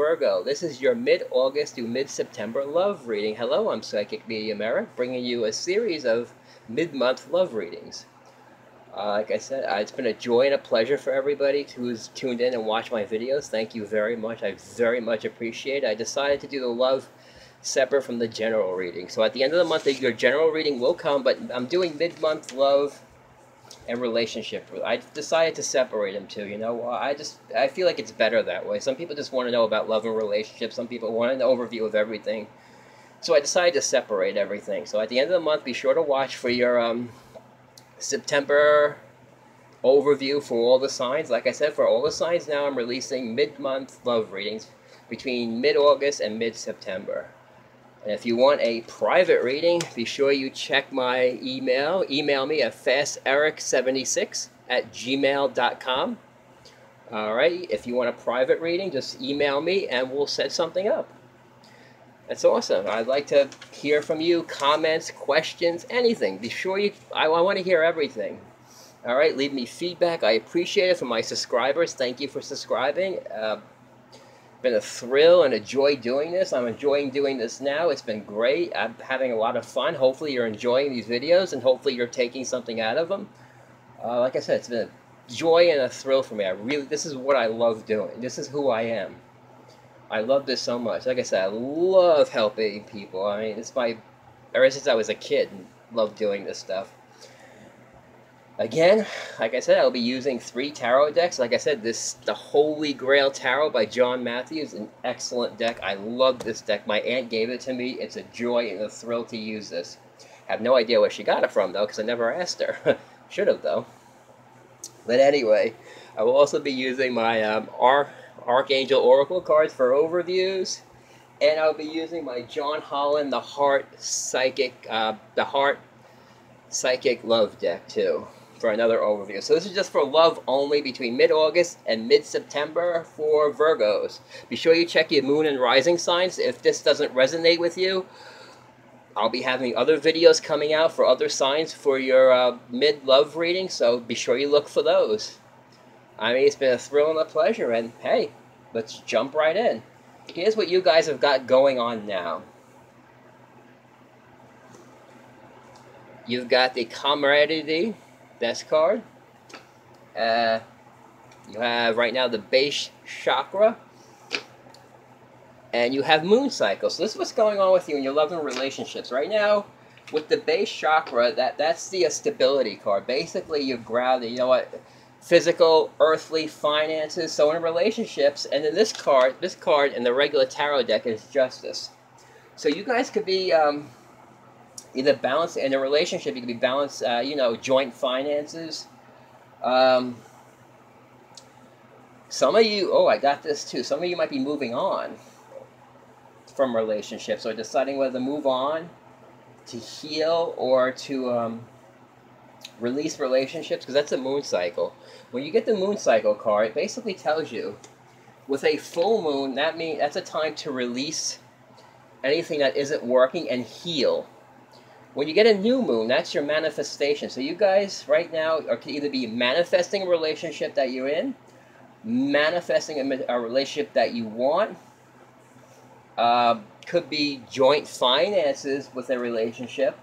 Virgo. This is your mid-August through mid-September love reading. Hello, I'm Psychic Medium Eric, bringing you a series of mid-month love readings. Like I said, it's been a joy and a pleasure for everybody who's tuned in and watched my videos. Thank you very much. I very much appreciate it. I decided to do the love separate from the general reading. So at the end of the month, your general reading will come, but I'm doing mid-month love and relationship. I decided to separate them too. You know, I feel like it's better that way. Some people just want to know about love and relationships. Some people want an overview of everything. So I decided to separate everything. So at the end of the month, be sure to watch for your September overview for all the signs. Like I said, for all the signs now, I'm releasing mid-month love readings between mid-August and mid-September. And if you want a private reading, be sure you check my email. Email me at fasseric76@gmail.com. Alright, if you want a private reading, just email me and we'll set something up. That's awesome. I'd like to hear from you, comments, questions, anything. Be sure I want to hear everything. Alright, leave me feedback. I appreciate it from my subscribers. Thank you for subscribing. Been a thrill and a joy doing this. I'm enjoying doing this now. It's been great. I'm having a lot of fun. Hopefully you're enjoying these videos and hopefully you're taking something out of them. Like I said, it's been a joy and a thrill for me. This is what I love doing. This is who I am. I love this so much. Like I said, I love helping people. I mean, ever since I was a kid, love doing this stuff. Again, like I said, I'll be using 3 tarot decks. Like I said, the Holy Grail Tarot by John Matthews, an excellent deck. I love this deck. My aunt gave it to me. It's a joy and a thrill to use this. I have no idea where she got it from, though, because I never asked her. Should have, though. But anyway, I will also be using my Archangel Oracle cards for overviews. And I'll be using my John Holland, the Heart Psychic Love deck, too, for another overview. So this is just for love only between mid-August and mid-September for Virgos. Be sure you check your moon and rising signs. If this doesn't resonate with you, I'll be having other videos coming out for other signs for your mid-love reading, so be sure you look for those. I mean, it's been a thrill and a pleasure, and hey, let's jump right in. Here's what you guys have got going on now. You've got the Camaraderie, best card. You have right now the base chakra. And you have moon cycles. So this is what's going on with you in your love and relationships. Right now, with the base chakra, that's the stability card. Basically, you're grounded. You know what? Physical, earthly, finances. So in relationships, and then this card in the regular tarot deck is justice. So you guys could be either balanced in a relationship. You could be balanced, you know, joint finances. Some of you, I got this too. Some of you might be moving on from relationships, or deciding whether to move on, to heal, or to release relationships, because that's a moon cycle. When you get the moon cycle card, it basically tells you, with a full moon, that's a time to release anything that isn't working and heal. When you get a new moon, that's your manifestation. So you guys right now could either be manifesting a relationship that you're in, manifesting a relationship that you want. Could be joint finances with a relationship.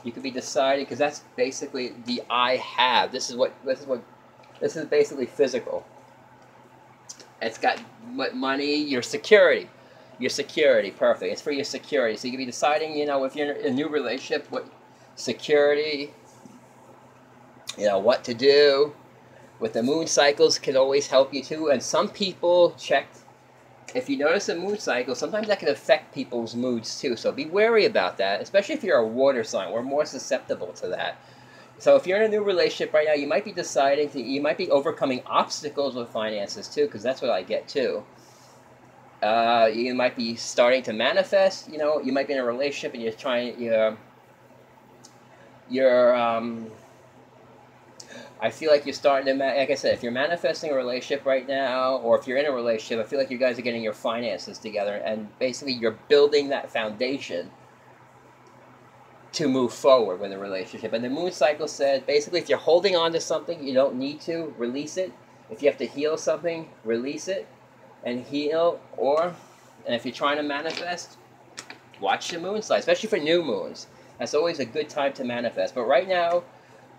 You could be deciding, because that's basically the I have. This is basically physical. It's got money, your security. Your security, perfect. It's for your security. So you could be deciding, you know, if you're in a new relationship, what security, you know, what to do. With the moon cycles can always help you too. And some people if you notice a moon cycle, sometimes that can affect people's moods too. So be wary about that, especially if you're a water sign. We're more susceptible to that. So if you're in a new relationship right now, you might be you might be overcoming obstacles with finances too, because that's what I get too. You might be starting to manifest. You know, you might be in a relationship and I feel like you're starting to, like I said, if you're manifesting a relationship right now, or if you're in a relationship, I feel like you guys are getting your finances together, and basically you're building that foundation to move forward with a relationship. And the moon cycle said, basically, if you're holding on to something, you don't need to release it. If you have to heal something, release it. and heal. And if you're trying to manifest, watch the moon slide, especially for new moons. That's always a good time to manifest. But right now,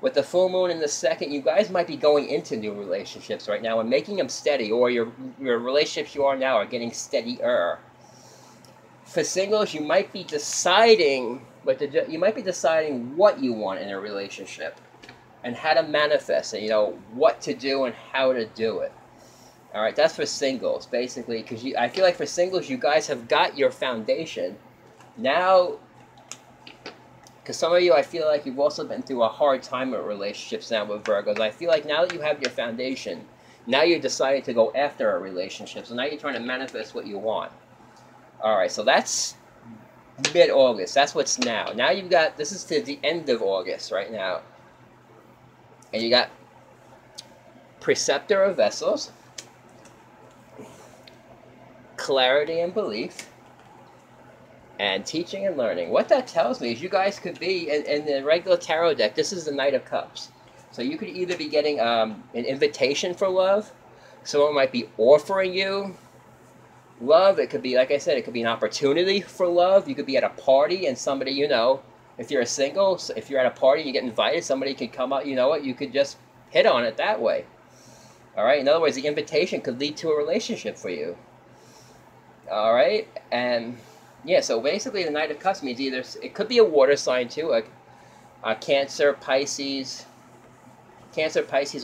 with the full moon in the second, you guys might be going into new relationships right now and making them steady, or your relationships you are now are getting steadier. For singles, you might be deciding, you might be deciding what you want in a relationship and how to manifest it. You know, what to do and how to do it. All right, that's for singles, basically, because I feel like for singles, you guys have got your foundation. Now, because some of you, I feel like you've also been through a hard time with relationships now with Virgos. I feel like now that you have your foundation, now you're deciding to go after a relationship. So now you're trying to manifest what you want. All right, so that's mid-August. That's what's now. Now you've got, this is to the end of August right now. And you got Preceptor of Vessels, Clarity and Belief, and Teaching and Learning. What that tells me is you guys could be, in the regular tarot deck, this is the Knight of Cups. So you could either be getting an invitation for love. Someone might be offering you love. It could be, like I said, it could be an opportunity for love. You could be at a party and somebody, you know, if you're a single, if you're at a party and you get invited, somebody could come up, you know what, you could just hit on it that way. All right? In other words, the invitation could lead to a relationship for you. All right? And yeah, so basically the Knight of Cups means either, it could be a water sign too, a Cancer, Pisces,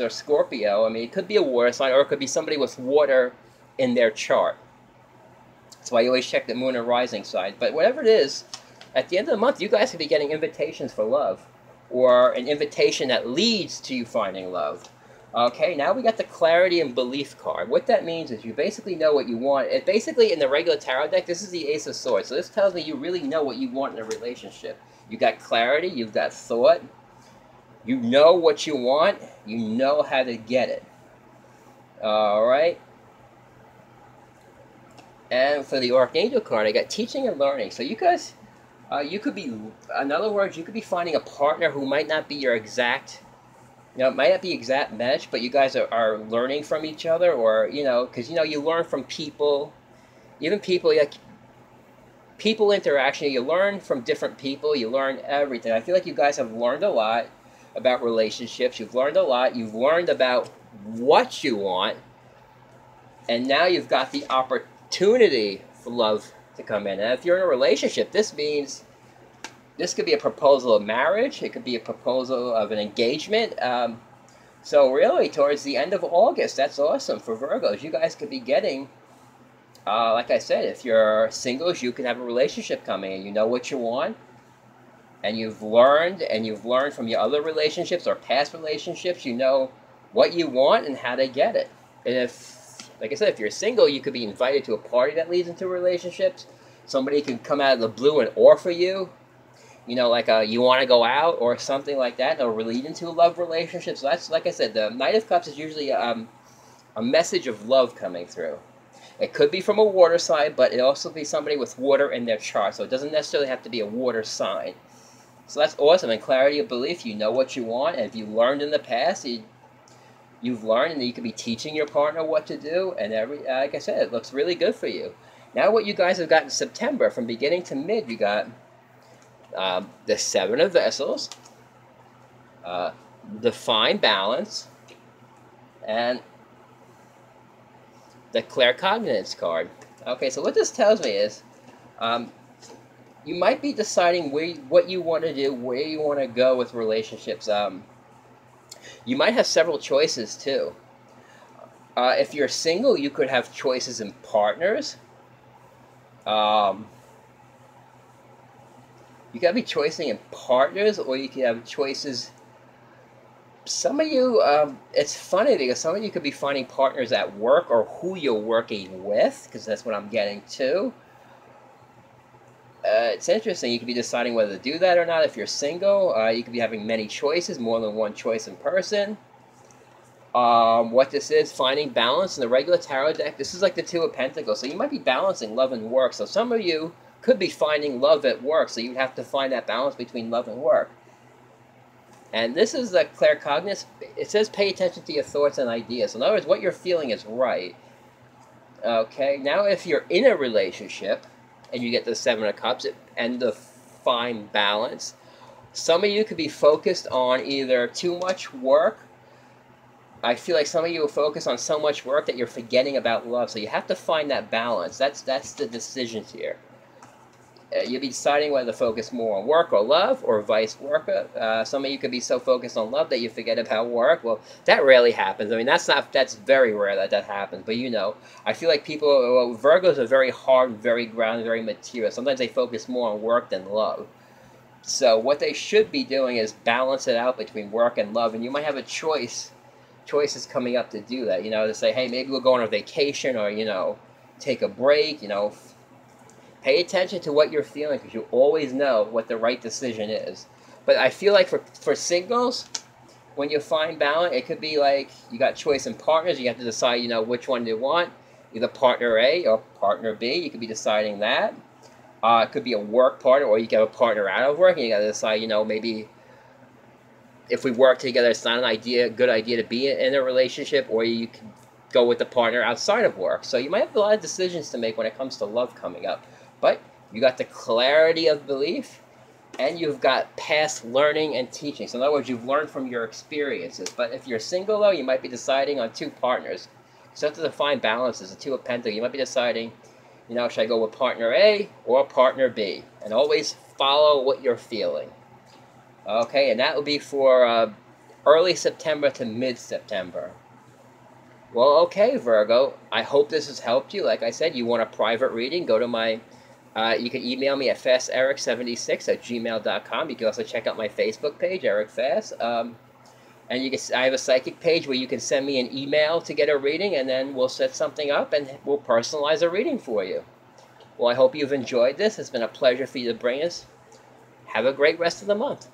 or Scorpio. I mean, it could be a water sign, or it could be somebody with water in their chart. That's why you always check the moon and rising sign. But whatever it is, at the end of the month, you guys could be getting invitations for love, or an invitation that leads to you finding love. Okay, now we got the Clarity and Belief card. What that means is you basically know what you want. It basically, in the regular tarot deck, this is the Ace of Swords. So this tells me you really know what you want in a relationship. You got clarity, you've got thought, you know what you want, you know how to get it. All right. And for the Archangel card, I got Teaching and Learning. So you guys, you could be, in other words, you could be finding a partner who might not be your exact, you know, it might not be exact match, but you guys are learning from each other, or, you know, because, you know, you learn from people, even people, like, people interaction, you learn from different people, you learn everything. I feel like you guys have learned a lot about relationships, you've learned a lot, you've learned about what you want, and now you've got the opportunity for love to come in. And if you're in a relationship, this means this could be a proposal of marriage. It could be a proposal of an engagement. So really, towards the end of August, that's awesome for Virgos. You guys could be getting, like I said, if you're singles, you can have a relationship coming, and you know what you want, and you've learned from your other relationships or past relationships. You know what you want and how to get it. And if, like I said, if you're single, you could be invited to a party that leads into relationships. Somebody can come out of the blue and offer you, you know, like you want to go out or something like that, or lead into a love relationship. So that's, like I said, the Knight of Cups is usually a message of love coming through. It could be from a water sign, but it also be somebody with water in their chart. So it doesn't necessarily have to be a water sign. So that's awesome. And Clarity of Belief, you know what you want. And if you learned in the past, you've learned, and you could be teaching your partner what to do. And like I said, it looks really good for you. Now what you guys have got in September, from beginning to mid, you got the Seven of Vessels, Divine Balance, and the Claircognizance card. Okay, so what this tells me is you might be deciding what you want to do, where you want to go with relationships. You might have several choices too. If you're single, you could have choices in partners. You gotta be choosing in partners, or you could have choices. Some of you, it's funny because some of you could be finding partners at work, or who you're working with, because that's what I'm getting too. It's interesting. You could be deciding whether to do that or not. If you're single, you could be having many choices, more than one choice in person. What this is, finding balance in the regular tarot deck. This is like the Two of Pentacles. So you might be balancing love and work. So some of you could be finding love at work. So you'd have to find that balance between love and work. And this is the Claircognizance. It says pay attention to your thoughts and ideas. So in other words, what you're feeling is right. Okay, now if you're in a relationship and you get the Seven of Cups and the fine balance, some of you could be focused on either too much work. I feel like some of you will focus on so much work that you're forgetting about love. So you have to find that balance. That's the decisions here. You'll be deciding whether to focus more on work or love, or vice versa. Some of you could be so focused on love that you forget about work. Well, that rarely happens. I mean, that's very rare that happens. But I feel like Virgos are very hard, very grounded, very material. Sometimes they focus more on work than love. So what they should be doing is balance it out between work and love. And you might have a choices coming up to do that. To say, hey, maybe we'll go on a vacation, or take a break. Pay attention to what you're feeling, because you always know what the right decision is. But I feel like for singles, when you find balance, it could be like you got choice in partners. You have to decide, which one you want, either partner A or partner B. You could be deciding that. It could be a work partner, or you can have a partner out of work, and you got to decide, maybe if we work together, it's not a good idea to be in a relationship, or you can go with the partner outside of work. So you might have a lot of decisions to make when it comes to love coming up. But you got the clarity of belief, and you've got past learning and teaching. So in other words, you've learned from your experiences. But if you're single, though, you might be deciding on two partners. So you have to define balances. The Two of Pentacles, you might be deciding, should I go with partner A or partner B? And always follow what you're feeling. Okay, and that will be for early September to mid-September. Well, okay, Virgo, I hope this has helped you. Like I said, you want a private reading, go to my... you can email me at fasseric76@gmail.com. You can also check out my Facebook page, Eric Fass. And I have a psychic page where you can send me an email to get a reading, and then we'll set something up and we'll personalize a reading for you. Well, I hope you've enjoyed this. It's been a pleasure for you to bring us. Have a great rest of the month.